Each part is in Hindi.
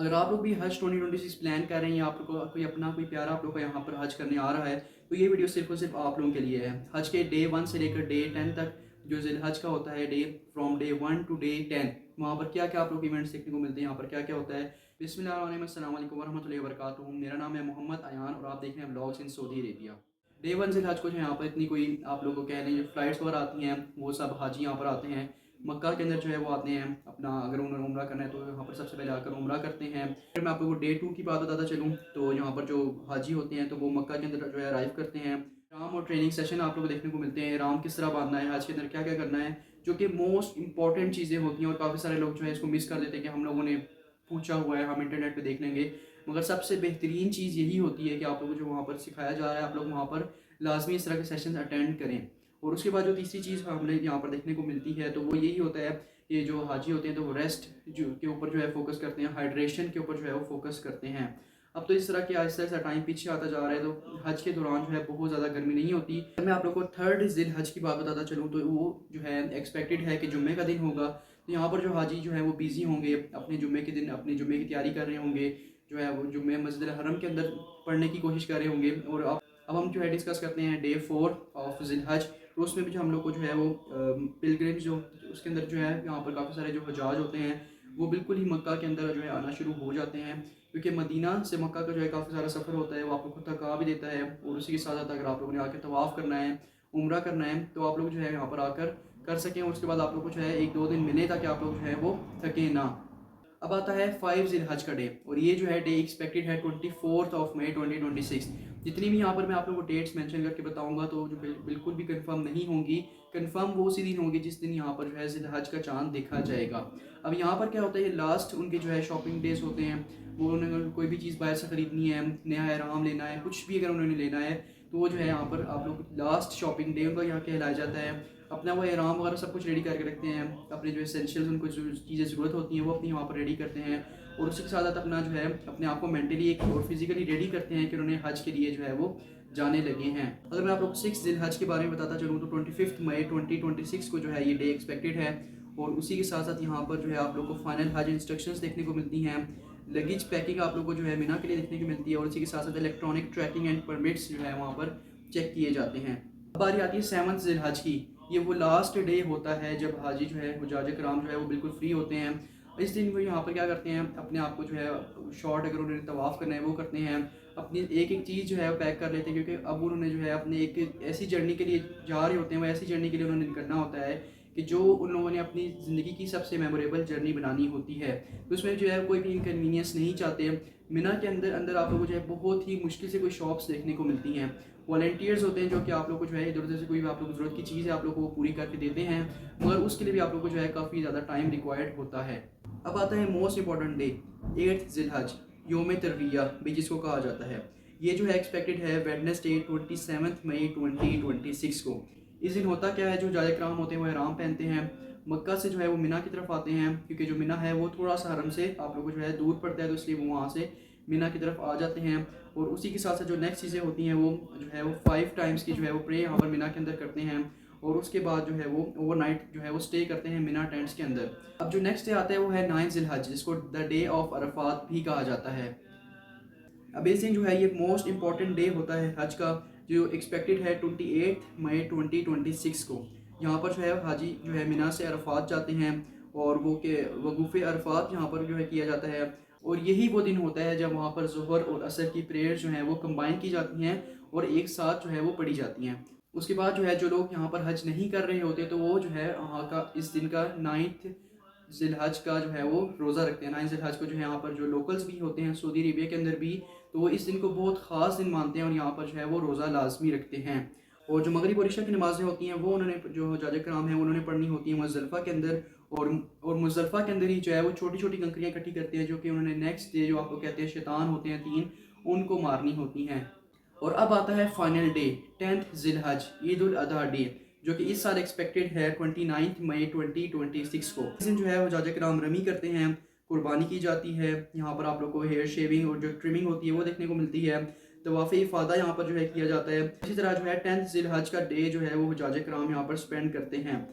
अगर आप लोग भी हज 2026 प्लान कर रहे हैं या आप लोग को कोई अपना कोई प्यारा आप लोग का यहाँ पर हज करने आ रहा है, तो ये वीडियो सिर्फ और सिर्फ आप लोगों के लिए है। हज के डे 1 से लेकर डे 10 तक जो हज का होता है, day from day 1 to day 10, वहाँ पर क्या क्या आप लोग इवेंट्स देखने को मिलते हैं, यहाँ पर क्या क्या होता है। बिस्मिल्लाहिर्रहमानिर्रहीम, वरहमतुल्लाहि वबरकातुहू। मेरा नाम है मोहम्मद अयान और आप देख रहे हैं vlogs in Saudi Arabia. Day 1 हज को जो यहाँ पर इतनी कोई आप लोग को कह लें फ्लाइट्स वगैरह आती हैं, वो सब हाजी यहाँ पर आते हैं मक्का के अंदर जो है वो आते हैं अपना, अगर उन्होंने उम्रा करना है तो यहाँ पर सबसे पहले आकर उम्रा करते हैं। फिर मैं आप लोगों को डे 2 की बात बताता चलूँ तो यहाँ पर जो हाजी होते हैं तो वो मक्का के अंदर जो है अराइव करते हैं। राम और ट्रेनिंग सेशन आप लोग को देखने को मिलते हैं, राम किस तरह बांधना है, हज के अंदर क्या क्या करना है, जो कि मोस्ट इंपॉर्टेंट चीज़ें होती हैं। और काफ़ी सारे लोग जो है इसको मिस कर देते हैं कि हम लोगों ने पूछा हुआ है, हम इंटरनेट पे देख लेंगे, मगर सबसे बेहतरीन चीज़ यही होती है कि आप लोगों को जो वहाँ पर सिखाया जा रहा है आप लोग वहाँ पर लाजमी इस तरह के सेशन अटेंड करें। और उसके बाद जो तीसरी चीज़ हमें यहाँ पर देखने को मिलती है तो वो यही होता है, ये जो हाजी होते हैं तो वो रेस्ट जो के ऊपर जो है फोकस करते हैं, हाइड्रेशन के ऊपर जो है वो फोकस करते हैं। अब तो इस तरह के आहिस्ता आहिस्ता टाइम पीछे आता जा रहा है, तो हज के दौरान जो है बहुत ज़्यादा गर्मी नहीं होती। मैं आप लोग को थर्ड जिल हज की बात बताता चलूँ तो वो जो है एक्सपेक्टेड है कि जुम्मे का दिन होगा। तो यहाँ पर जो हाजी जो है वो बिज़ी होंगे, अपने जुम्मे के दिन अपने जुम्मे की तैयारी कर रहे होंगे, जो है वो जुम्मे मस्जिद हरम के अंदर पढ़ने की कोशिश कर रहे होंगे। और अब हम जो है डिस्कस करते हैं डे 4 ऑफ जिल हज। तो उसमें भी जो हम लोग को जो है वो पिलग्रिम जो उसके अंदर जो है यहाँ पर काफ़ी सारे जो हजाज होते हैं वो बिल्कुल ही मक्का के अंदर जो है आना शुरू हो जाते हैं, क्योंकि मदीना से मक्का का जो है काफ़ी सारा सफ़र होता है, वो आप लोग को थका भी देता है। और उसी के साथ साथ अगर आप लोगों ने आकर तवाफ़ करना है, उम्रा करना है, तो आप लोग जो है यहाँ पर आकर कर सकें। और उसके बाद आप लोग को जो है 1-2 दिन मिले ताकि आप लोग जो है वो थकें ना। अब आता है 5 जिल हज का डे, और ये जो है डे एक्सपेक्टेड है 24 ऑफ मई 2026। जितनी भी यहाँ पर मैं आप लोगों को डेट्स मेंशन करके बताऊंगा तो जो बिल्कुल भी कंफर्म नहीं होंगी। कंफर्म वो उसी दिन होंगी जिस दिन यहाँ पर जो है जिल हज का चांद देखा जाएगा। अब यहाँ पर क्या होता है, ये लास्ट उनके जो है शॉपिंग डेज होते हैं। वो उन्होंने कोई भी चीज़ बाहर से ख़रीदनी है, नया एहराम लेना है, कुछ भी अगर उन्होंने लेना है तो वो जो है यहाँ पर आप लोग लास्ट शॉपिंग डे उनका यहाँ कहलाया जाता है। अपना वो एहराम वगैरह सब कुछ रेडी करके रखते हैं, अपने जो एसेंशियल्स उनको जो चीज़ें ज़रूरत होती हैं वो अपनी वहाँ पर रेडी करते हैं। और उसके साथ साथ अपना जो है अपने आप को मेंटली एक और फिजिकली रेडी करते हैं कि उन्होंने हज के लिए जो है वो जाने लगे हैं। अगर मैं आप लोग 6 जिल हज के बारे में बताता चलूँ तो 25 मई 2026 को जो है ये डे एक्सपेक्टेड है। और उसी के साथ साथ यहाँ पर जो है आप लोग को फाइनल हज इंस्ट्रक्शंस देखने को मिलती हैं, लगेज पैकिंग आप लोग को जो है मिना के लिए देखने को मिलती है। और उसी के साथ साथ इलेक्ट्रॉनिक ट्रैकिंग एंड परमिट्स जो है वहाँ पर चेक किए जाते हैं। अब बारी आती है 7 जिल हज की। ये वो लास्ट डे होता है जब हाजी जो है हुजाज कराम जो है वो बिल्कुल फ्री होते हैं। इस दिन वो यहाँ पर क्या करते हैं, अपने आप को जो है शॉर्ट अगर उन्होंने तवाफ़ करना है वो करते हैं, अपनी एक एक चीज़ जो है वो पैक कर लेते हैं, क्योंकि अब उन्होंने जो है अपने एक ऐसी जर्नी के लिए जा रहे होते हैं, वो ऐसी जर्नी के लिए उन्होंने निकलना होता है कि जो उन लोगों ने अपनी ज़िंदगी की सबसे मेमोरेबल जर्नी बनानी होती है। तो उसमें जो है कोई भी इनकन्वीनियंस नहीं चाहते। मिना के अंदर अंदर आप लोगों को जो है बहुत ही मुश्किल से कोई शॉप्स देखने को मिलती हैं। वॉलंटियर्स होते हैं जो कि आप लोग को जो है इधर उधर से कोई भी आप लोग ज़रूरत की चीज़ है आप लोग को वो पूरी करके देते हैं, मगर उसके लिए भी आप लोग को जो है काफ़ी ज़्यादा टाइम रिक्वायर्ड होता है। अब आता है मोस्ट इंपॉर्टेंट डे 8 जिलहज, योम तरविया भी जिसको कहा जाता है। ये जो है एक्सपेक्टेड है वेडनेसडे 27 मई 2026 को। इस दिन होता क्या है, जो जाए कराम होते हैं वो एहराम पहनते हैं, मक्का से जो है वो मिना की तरफ आते हैं, क्योंकि जो मिना है वो थोड़ा सा हरम से आप लोग को जो है दूर पड़ता है, तो इसलिए वो वहाँ से मिना की तरफ आ जाते हैं। और उसी के साथ साथ जो नेक्स्ट चीज़ें होती हैं वो जो है वो 5 टाइम्स की जो है वो प्रे यहाँ पर मिना के अंदर करते हैं। और उसके बाद जो है वो ओवरनाइट जो है वो स्टे करते हैं मिना टेंट्स के अंदर। अब जो नेक्स्ट डे आता है वो है 9 जिलहज, जिसको द डे ऑफ अरफात भी कहा जाता है। अब इस दिन जो है ये मोस्ट इंपॉर्टेंट डे होता है हज का, जो एक्सपेक्टेड है 28 मई 2026 को। यहाँ पर जो है हाजी जो है मिना से अरफात जाते हैं और वो के वकूफ़ अरफात यहाँ पर जो है किया जाता है। और यही वो दिन होता है जब वहाँ पर ज़ोहर और असर की प्रेयर जो है वो कंबाइन की जाती हैं और एक साथ जो है वो पढ़ी जाती हैं। उसके बाद जो है जो लोग यहाँ पर हज नहीं कर रहे होते तो वो जो है वहाँ का इस दिन का 9 जिलहज का जो है वो रोज़ा रखते हैं। 9 जिलहज को जो है यहाँ पर जो लोकल्स भी होते हैं सऊदी अरेबिया के अंदर भी, तो वो इस दिन को बहुत ख़ास दिन मानते हैं और यहाँ पर जो है वो रोज़ा लाजमी रखते हैं। और जो मगरिब और इशा की नमाज़ें होती हैं वो उन्होंने जो जाजा कराम है उन्होंने पढ़नी होती हैं मुज़दलिफ़ा के अंदर। और मुज़दलिफ़ा के अंदर ही जो है वो छोटी छोटी कंकरियाँ इकट्ठी करते हैं, जो कि उन्होंने नेक्स्ट डे जो आपको कहते हैं शैतान होते हैं 3, उनको मारनी होती हैं। और अब आता है final day 10 जिलहज, Eid ul Azha day, जो कि इस साल एक्सपेक्टेड है 29 मई 2026 को। इस दिन जो है वो जाजा कराम रमी करते हैं, कुर्बानी की जाती है। यहाँ पर आप लोग को हेयर शेविंग और जो ट्रिमिंग होती है वो देखने को मिलती है। तवाफ़ इफ़ादा यहाँ पर जो है किया जाता है। इसी तरह जो है 10 जिलहज का डे जो है वो जाजा कराम यहाँ पर स्पेंड करते हैं।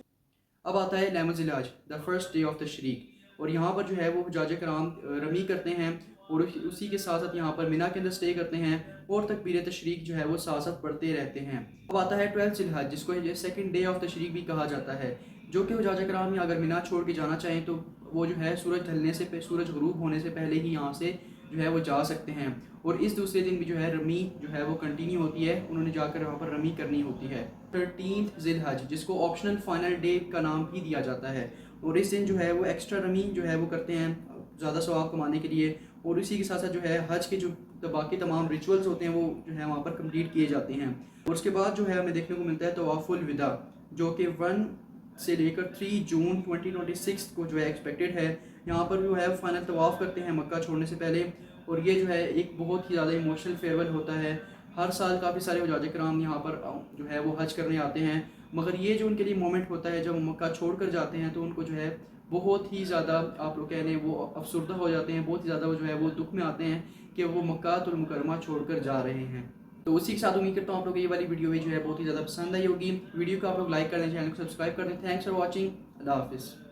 अब आता है 11 जिलहज, the first day of the शरीक, और यहाँ पर जो है वो हुज्जाज कराम रमी करते हैं और उसी के साथ साथ यहाँ पर मिना के अंदर स्टे करते हैं और तकबीर तशरीक जो है वो साथ साथ पढ़ते रहते हैं। अब आता है 12 जिलहज, जिसको सेकंड डे ऑफ तशरीक भी कहा जाता है, जो कि हुज्जाज कराम अगर मिना छोड़ के जाना चाहें तो वो जो है सूरज ढलने से सूरज गरूब होने से पहले ही यहाँ से जो है वो जा सकते हैं। और इस दूसरे दिन भी जो है रमी जो है वो कंटिन्यू होती है, उन्होंने जाकर वहाँ पर रमी करनी होती है। 13 जिलहज, जिसको ऑप्शनल फाइनल डे का नाम भी दिया जाता है, और इस दिन जो है वो एक्स्ट्रा रमी जो है वो करते हैं ज़्यादा सवाब कमाने के लिए। और इसी के साथ साथ जो है हज के जो बाकी तमाम रिचुअल्स होते हैं वो जो है वहाँ पर कंप्लीट किए जाते हैं। और उसके बाद जो है हमें देखने को मिलता है तवाफुल विदा, जो कि 1 से लेकर 3 जून 2026 को जो है एक्सपेक्टेड है। यहाँ पर जो है फाइनल तवाफ़ करते हैं मक्का छोड़ने से पहले, और ये जो है एक बहुत ही ज़्यादा इमोशनल फेयरवेल होता है। हर साल काफ़ी सारे हुज्जाज कराम यहाँ पर जो है वो हज करने आते हैं, मगर ये जो उनके लिए मोमेंट होता है जब वो मक्का छोड़ कर जाते हैं तो उनको जो है बहुत ही ज़्यादा आप लोग कह लें वो अफसरदा हो जाते हैं, बहुत ही ज़्यादा वो जो है वो दुख में आते हैं कि वो मक्कातुल मुकर्रमा छोड़ कर जा रहे हैं। तो उसी के साथ उम्मीद करता हूँ आप लोग को ये वाली वीडियो भी जो है बहुत ही ज़्यादा पसंद आई होगी। वीडियो को आप लोग लाइक कर दें, चैनल को सब्सक्राइब कर दें। Thanks for watching. अल्लाह हाफिज़।